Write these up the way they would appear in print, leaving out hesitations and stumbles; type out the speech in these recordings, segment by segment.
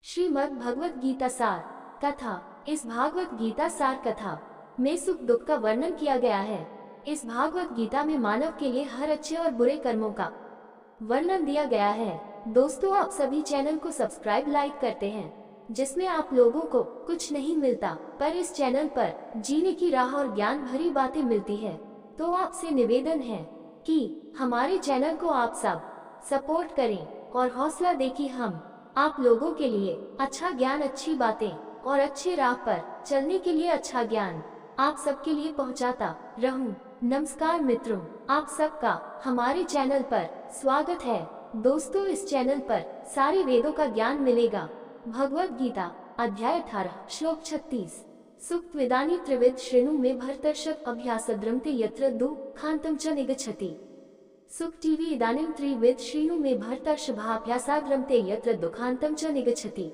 श्रीमद् भगवत गीता सार कथा। इस भागवत गीता सार कथा में सुख दुख का वर्णन किया गया है। इस भागवत गीता में मानव के लिए हर अच्छे और बुरे कर्मों का वर्णन दिया गया है। दोस्तों, आप सभी चैनल को सब्सक्राइब लाइक करते हैं, जिसमें आप लोगों को कुछ नहीं मिलता, पर इस चैनल पर जीने की राह और ज्ञान भरी बातें मिलती है। तो आपसे निवेदन है कि हमारे चैनल को आप सब सपोर्ट करें और हौसला दें कि हम आप लोगों के लिए अच्छा ज्ञान, अच्छी बातें और अच्छे राह पर चलने के लिए अच्छा ज्ञान आप सबके लिए पहुंचाता रहूं। नमस्कार मित्रों, आप सबका हमारे चैनल पर स्वागत है। दोस्तों, इस चैनल पर सारे वेदों का ज्ञान मिलेगा। भगवत गीता अध्याय 18 श्लोक 36। सुक्त वेदानी त्रिविध श्रेणु में भरतर्षभ अभ्यासद्रमते यत्र दुःखान्तं च निगच्छति। सुख टीवी इदानीं त्रिविध श्रेणु में भरतर्षभाभ्यासाद्रमते यत्र दुःखान्तं च निगच्छति।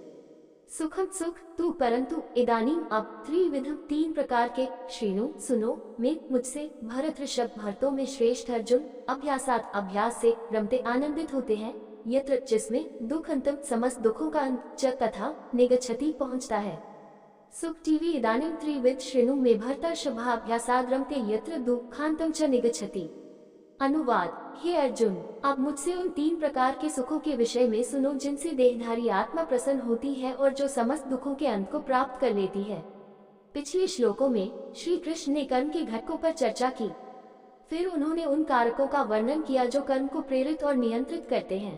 सुखम सुख तू, परंतु इदानीं अब त्रिविधम तीन प्रकार के श्रेणु सुनो में मुझसे भरत ऋषभ भरतों में श्रेष्ठ अर्जुन अभ्यासात अभ्यास से रमते आनंदित होते हैं, यत्र जिसमें दुख अंतम समस्त दुखों का अंत च तथा निगच्छति पहुंचता है। सुख टीवी इदानीं त्रिविध श्रेणु में भरतर्षभाभ्यासाद रमते यत्र दुःखान्तं च निगच्छति। अनुवाद: हे अर्जुन, अब मुझसे उन तीन प्रकार के सुखों के विषय में सुनो जिनसे देहधारी आत्मा प्रसन्न होती है और जो समस्त दुखों के अंत को प्राप्त कर लेती है। पिछले श्लोकों में श्री कृष्ण ने कर्म के घटकों पर चर्चा की। फिर उन्होंने उन कारकों का वर्णन किया जो कर्म को प्रेरित और नियंत्रित करते हैं।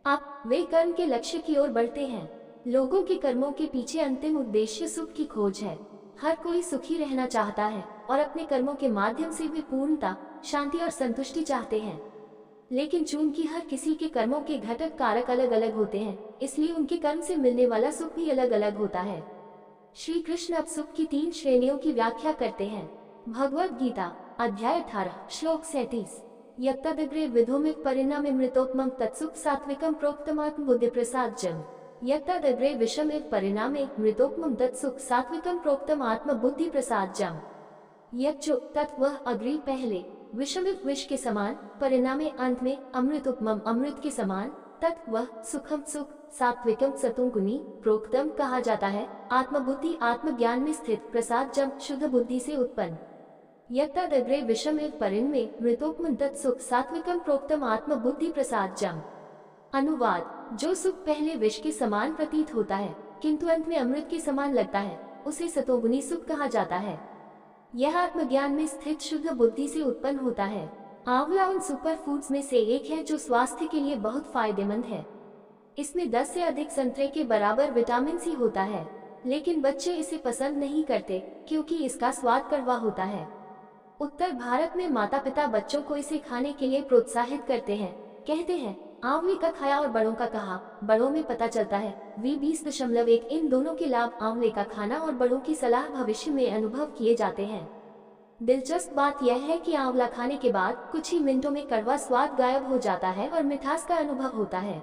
अब वे कर्म के लक्ष्य की ओर बढ़ते हैं। लोगों के कर्मों के पीछे अंतिम उद्देश्य सुख की खोज है। हर कोई सुखी रहना चाहता है और अपने कर्मों के माध्यम से वे पूर्णता, शांति और संतुष्टि चाहते हैं। लेकिन चूंकि हर किसी के कर्मों के घटक कारक अलग अलग होते हैं, इसलिए उनके कर्म से मिलने वाला सुख भी अलग अलग होता है। श्री कृष्ण अब सुख की तीन श्रेणियों की व्याख्या करते हैं। भगवत गीता अध्याय 18 श्लोक 37। यत्तदग्रे विधोमित परिणाममृतोत्तमं तत्सुख सात्विकं प्रोक्तमात्म बुद्धि प्रसादजम्। यत्तदग्रे विषमित परिणामे मृतोत्तमं तत्सुख सात्विकं प्रोक्तम आत्म बुद्धि प्रसादजम्। यज्जो तत्व अग्रि पहले, विषमित विष के समान, परिणामे अंत में, अमृतोपम अमृत के समान, तत्व सुखम सुख, सात्विकम सतुगुणी, प्रोक्तम कहा जाता है, आत्मबुद्धि आत्मज्ञान में स्थित, प्रसाद जम शुद्ध बुद्धि से उत्पन्न। यत्तदग्रे विषमित परिणामे मृतोपम तत्सुख सात्विकम प्रोक्तम आत्मबुद्धि प्रसाद जम। अनुवाद: जो सुख पहले विष के समान प्रतीत होता है किंतु अंत में अमृत के समान लगता है, उसे सतोगुणी सुख कहा जाता है। यह आत्मज्ञान में स्थित शुद्ध बुद्धि से उत्पन्न होता है। आंवला उन सुपर फूड्स में से एक है जो स्वास्थ्य के लिए बहुत फायदेमंद है। इसमें 10 से अधिक संतरे के बराबर विटामिन सी होता है, लेकिन बच्चे इसे पसंद नहीं करते क्योंकि इसका स्वाद कड़वा होता है। उत्तर भारत में माता पिता बच्चों को इसे खाने के लिए प्रोत्साहित करते हैं। कहते हैं, आंवले का खाया और बड़ों का कहा। बड़ों में पता चलता है V20.1। इन दोनों के लाभ आंवले का खाना और बड़ों की सलाह भविष्य में अनुभव किए जाते हैं। दिलचस्प बात यह है कि आंवला खाने के बाद कुछ ही मिनटों में कड़वा स्वाद गायब हो जाता है और मिठास का अनुभव होता है।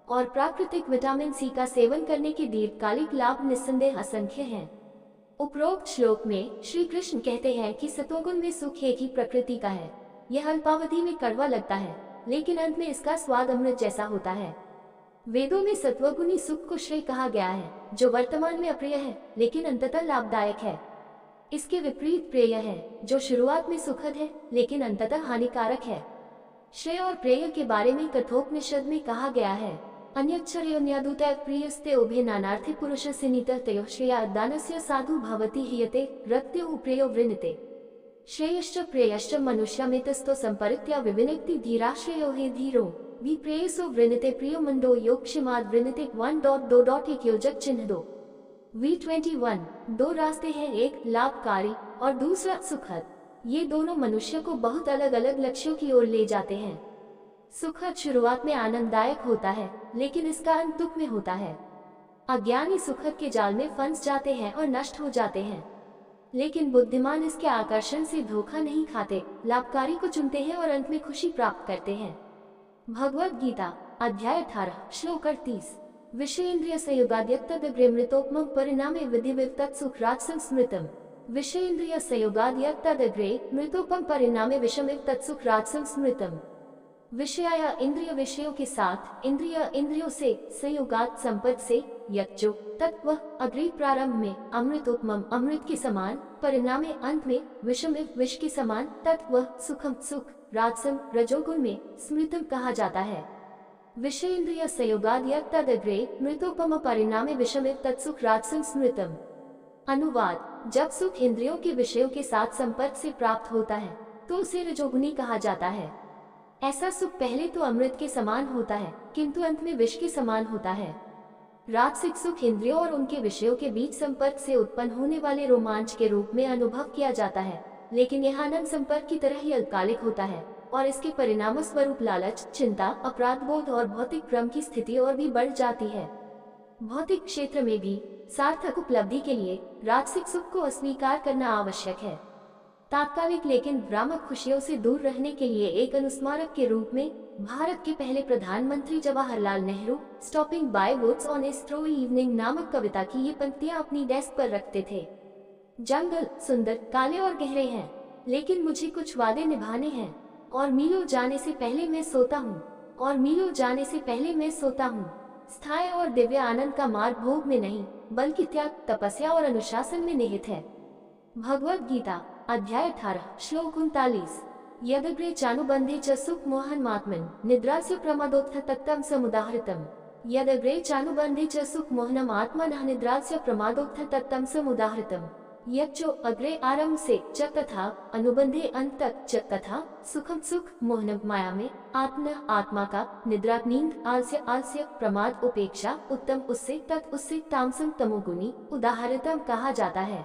और प्राकृतिक विटामिन सी का सेवन करने के दीर्घकालिक लाभ निस्संदेह असंख्य हैं। उपरोक्त श्लोक में श्री कृष्ण कहते हैं कि सतोगुण में सुख एक ही प्रकृति का है। यह अल्पावधि में कड़वा लगता है, लेकिन अंत में इसका स्वाद अमृत जैसा होता है। वेदों में सत्वगुणी सुख को श्रेय कहा गया है, जो वर्तमान में अप्रिय है लेकिन अंततः लाभदायक है। इसके विपरीत प्रेय है, जो शुरुआत में सुखद है लेकिन अंततः हानिकारक है। श्रेय और प्रेय के बारे में कठोपनिषद में कहा गया है, अन्यच्छरेयोन्यादुतः प्रियस्ते उभे नानार्थे पुरुषस्य नीतः श्रेयादानस्य साधु भवति हीयते रक्त्यो प्रेयो वृणते। श्रेयश्च प्रेयश्च मनुष्यमेतस्तो संपरित्या विविनक्ति धीराश्रेयो हे धीरो विप्रेयसो वृणते प्रियो मंदो योक्षमाद वृणते 1.2.1 योजक चिन्ह दो। V21 दो रास्ते हैं, एक लाभकारी और दूसरा सुखद। ये दोनों मनुष्य को बहुत अलग अलग लक्ष्यों की ओर ले जाते हैं। सुखद शुरुआत में आनंददायक होता है, लेकिन इसका अंत दुख में होता है। अज्ञानी सुखद के जाल में फंस जाते हैं और नष्ट हो जाते हैं, लेकिन बुद्धिमान इसके आकर्षण से धोखा नहीं खाते, लाभकारी को चुनते हैं और अंत में खुशी प्राप्त करते हैं। भगवत गीता अध्याय 18 श्लोक 38। विषयेन्द्रिय संयोगाद्यत्तदग्रे मृतोपमं परिणामे विधिविव तत्सुख राजसं स्मृतम्। विषयेन्द्रिय संयोगाद्यत्तदग्रे मृतोपम परिणामे विषमिव तत्सुख राजसं स्मृतम्। विषया या इंद्रिय विषयों के साथ, इंद्रिय इंद्रियों से, संयोगात संपर्क से, यज्जो तत्व अग्रि प्रारंभ में, अमृत उपमम अमृत के समान, परिणामे अंत में, विषम विष के समान, तत्व सुखम सुख, राजसम रजोगुण में, स्मृतम कहा जाता है। विषय इंद्रिय संयोगाद यत् तदग्रे मृतोपम परिणामे विषम तत्सुख राजसम स्मृतम। अनुवाद: जब सुख इंद्रियों के विषयों के साथ संपर्क से प्राप्त होता है तो उसे रजोगुणी कहा जाता है। ऐसा सुख पहले तो अमृत के समान होता है किंतु अंत में विष के समान होता है। राजसिक सुख इंद्रियों और उनके विषयों के बीच संपर्क से उत्पन्न होने वाले रोमांच के रूप में अनुभव किया जाता है, लेकिन यह आनंद संपर्क की तरह ही अल्पकालिक होता है और इसके परिणाम स्वरूप लालच, चिंता, अपराध बोध और भौतिक भ्रम की स्थिति और भी बढ़ जाती है। भौतिक क्षेत्र में भी सार्थक उपलब्धि के लिए राजसिक सुख को अस्वीकार करना आवश्यक है। तात्कालिक लेकिन भ्रामक खुशियों से दूर रहने के लिए एक अनुस्मारक के रूप में भारत के पहले प्रधानमंत्री Jawaharlal Nehru stopping by woods on a स्ट्रोई इवनिंग नामक कविता की ये पंक्तियां अपनी डेस्क पर रखते थे। जंगल सुंदर, काले और गहरे हैं, लेकिन मुझे कुछ वादे निभाने हैं, और मीलों जाने से पहले मैं सोता हूँ, और मीलों जाने से पहले मैं सोता हूँ। स्थायी और दिव्य आनंद का मार्ग भोग में नहीं बल्कि त्याग, तपस्या और अनुशासन में निहित है। भगवद गीता अध्याय 18 श्लोक 39। यदग्रे चानुबंधे च सुख मोहन मात्मन निद्रास्य प्रमादोत्थ तत्तम समुदाहृतम। यदग्रे चानुबंधे च सुख मोहनम आत्मनः निद्रास्य प्रमादोत्थ तत्तम समुदाहृतम। यच्चो अग्रे आरंभ से च तथा अनुबंधे अंत तक च तथा सुखम सुख मोहनम माया में, आत्मा आत्मा का, निद्रा नींद, आलस्य आलस्य, प्रमाद उपेक्षा, उत्तम उससे, तत् उससे, तामसम तमोगुणी, उदाहृतम कहा जाता है।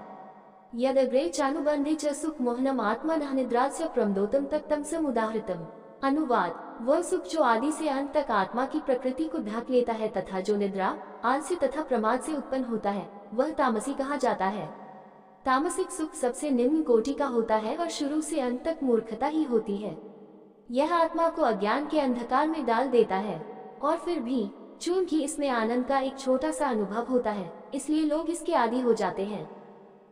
यदग्रे चानुबंधे च सुख मोहनम आत्मनः निद्रास्य प्रमदोतम तत्तम समुदाहृतम। अनुवाद: वह सुख जो आदि से अंत तक आत्मा की प्रकृति को ढक लेता है तथा जो निद्रा, आलस्य तथा प्रमाद से उत्पन्न होता है वह तामसी कहा जाता है। तामसिक सुख सबसे निम्न कोटि का होता है और शुरू से अंत तक मूर्खता ही होती है। यह आत्मा को अज्ञान के अंधकार में डाल देता है, और फिर भी चूंकि इसमें आनंद का एक छोटा सा अनुभव होता है इसलिए लोग इसके आदी हो जाते हैं।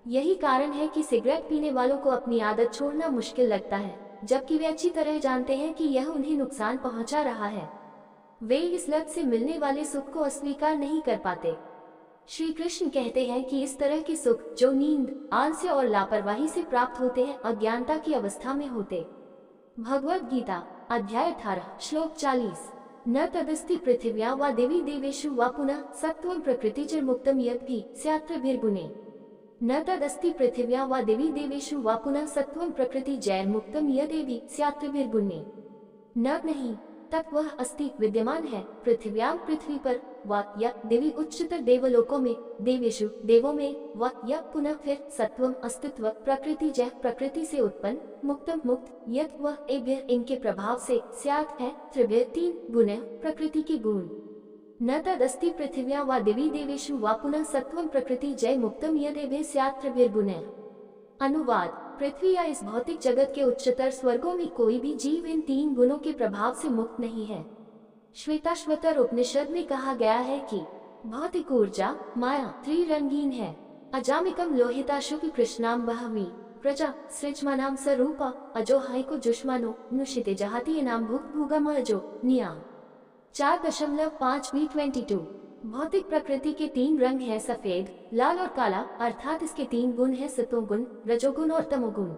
यही कारण है कि सिगरेट पीने वालों को अपनी आदत छोड़ना मुश्किल लगता है, जबकि वे अच्छी तरह जानते हैं कि यह उन्हें नुकसान पहुंचा रहा है। वे इस लत से मिलने वाले सुख को अस्वीकार नहीं कर पाते। श्री कृष्ण कहते हैं कि इस तरह के सुख जो नींद, आलस्य और लापरवाही से प्राप्त होते हैं अज्ञानता की अवस्था में होते। भगवद गीता अध्याय 18 श्लोक 40। न तदस्ति पृथिव्या वा देवी देवेषु वा पुनः सत्त्वं प्रकृतिजन्मुक्तं यद्भि स्यात्रिभिर्गुणे। न तदस्ति पृथिव्या वा देवी देवेषु वा पुनः सत्त्वं प्रकृति जैर्मुक्तं यदेवि स्यात्रिभिर्गुणे। न नहीं, तत् वह अस्ति विद्यमान है, पृथिव्यां पृथ्वी पर, वा या देवी उच्चतर देवलोकों में, देवेषु देवों में, वा या पुनः फिर सत्वम अस्तित्व, प्रकृति जय प्रकृति से उत्पन्न, मुक्तम मुक्त, यत् वह एभ्य इनके प्रभाव से, स्यात् है त्रिभ्य तीन गुण प्रकृति के गुण। न तदस्ति पृथिव्यां वा देवी देवेषु वा पुनः सत्वम प्रकृति जय मुक्तम यदेभ्य स्यात् त्रिभिर्गुण। अनुवाद: पृथ्वी या इस भौतिक जगत के उच्चतर स्वर्गों में कोई भी जीव इन तीन गुणों के प्रभाव से मुक्त नहीं है। श्वेताश्वतर उपनिषद में कहा गया है कि भौतिक ऊर्जा माया त्रिरंगीन है। अजामिकम लोहिता शुक्ल कृष्णाम बहवी प्रजा सृजमानाम स्वरूपा अजो हाइको जुष्मानो नुषिते जहाती नाम भुक्त भूगम अजो निया 4.5b22। भौतिक प्रकृति के तीन रंग हैं सफेद, लाल और काला, अर्थात इसके तीन गुण हैं सतोगुण, रजोगुण और तमोगुण।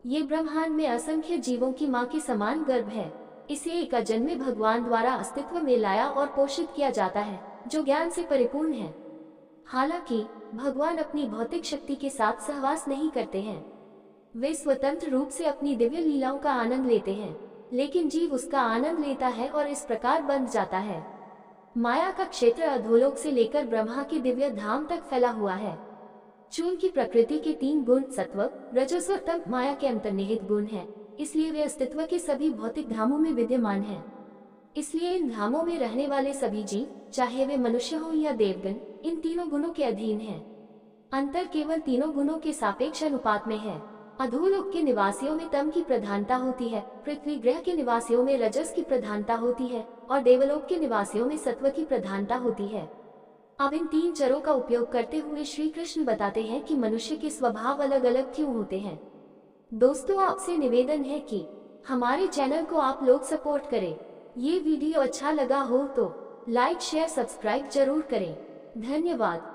ये ब्रह्मांड में असंख्य जीवों की माँ के समान गर्भ है। इसे एक अजन्मे भगवान द्वारा अस्तित्व में लाया और पोषित किया जाता है जो ज्ञान से परिपूर्ण है। हालांकि भगवान अपनी भौतिक शक्ति के साथ सहवास नहीं करते हैं, वे स्वतंत्र रूप से अपनी दिव्य लीलाओं का आनंद लेते हैं, लेकिन जीव उसका आनंद लेता है और इस प्रकार बंध जाता है। माया का क्षेत्र अधोलोक से लेकर ब्रह्मा के दिव्य धाम तक फैला हुआ है। चूंकि प्रकृति के तीन गुण सत्व, रजस और तम माया के अंतर्निहित गुण हैं, इसलिए वे अस्तित्व के सभी भौतिक धामों में विद्यमान हैं। इसलिए इन धामों में रहने वाले सभी जीव, चाहे वे मनुष्य हो या देवगण, इन तीनों गुणों के अधीन हैं। अंतर केवल तीनों गुणों के सापेक्ष अनुपात में है। अधोलोक के निवासियों में तम की प्रधानता होती है, पृथ्वी ग्रह के निवासियों में रजस की प्रधानता होती है और देवलोक के निवासियों में सत्व की प्रधानता होती है। अब इन तीन चरों का उपयोग करते हुए श्री कृष्ण बताते हैं कि मनुष्य के स्वभाव अलग अलग क्यों होते हैं। दोस्तों, आपसे निवेदन है कि हमारे चैनल को आप लोग सपोर्ट करें। ये वीडियो अच्छा लगा हो तो लाइक शेयर सब्सक्राइब जरूर करें। धन्यवाद।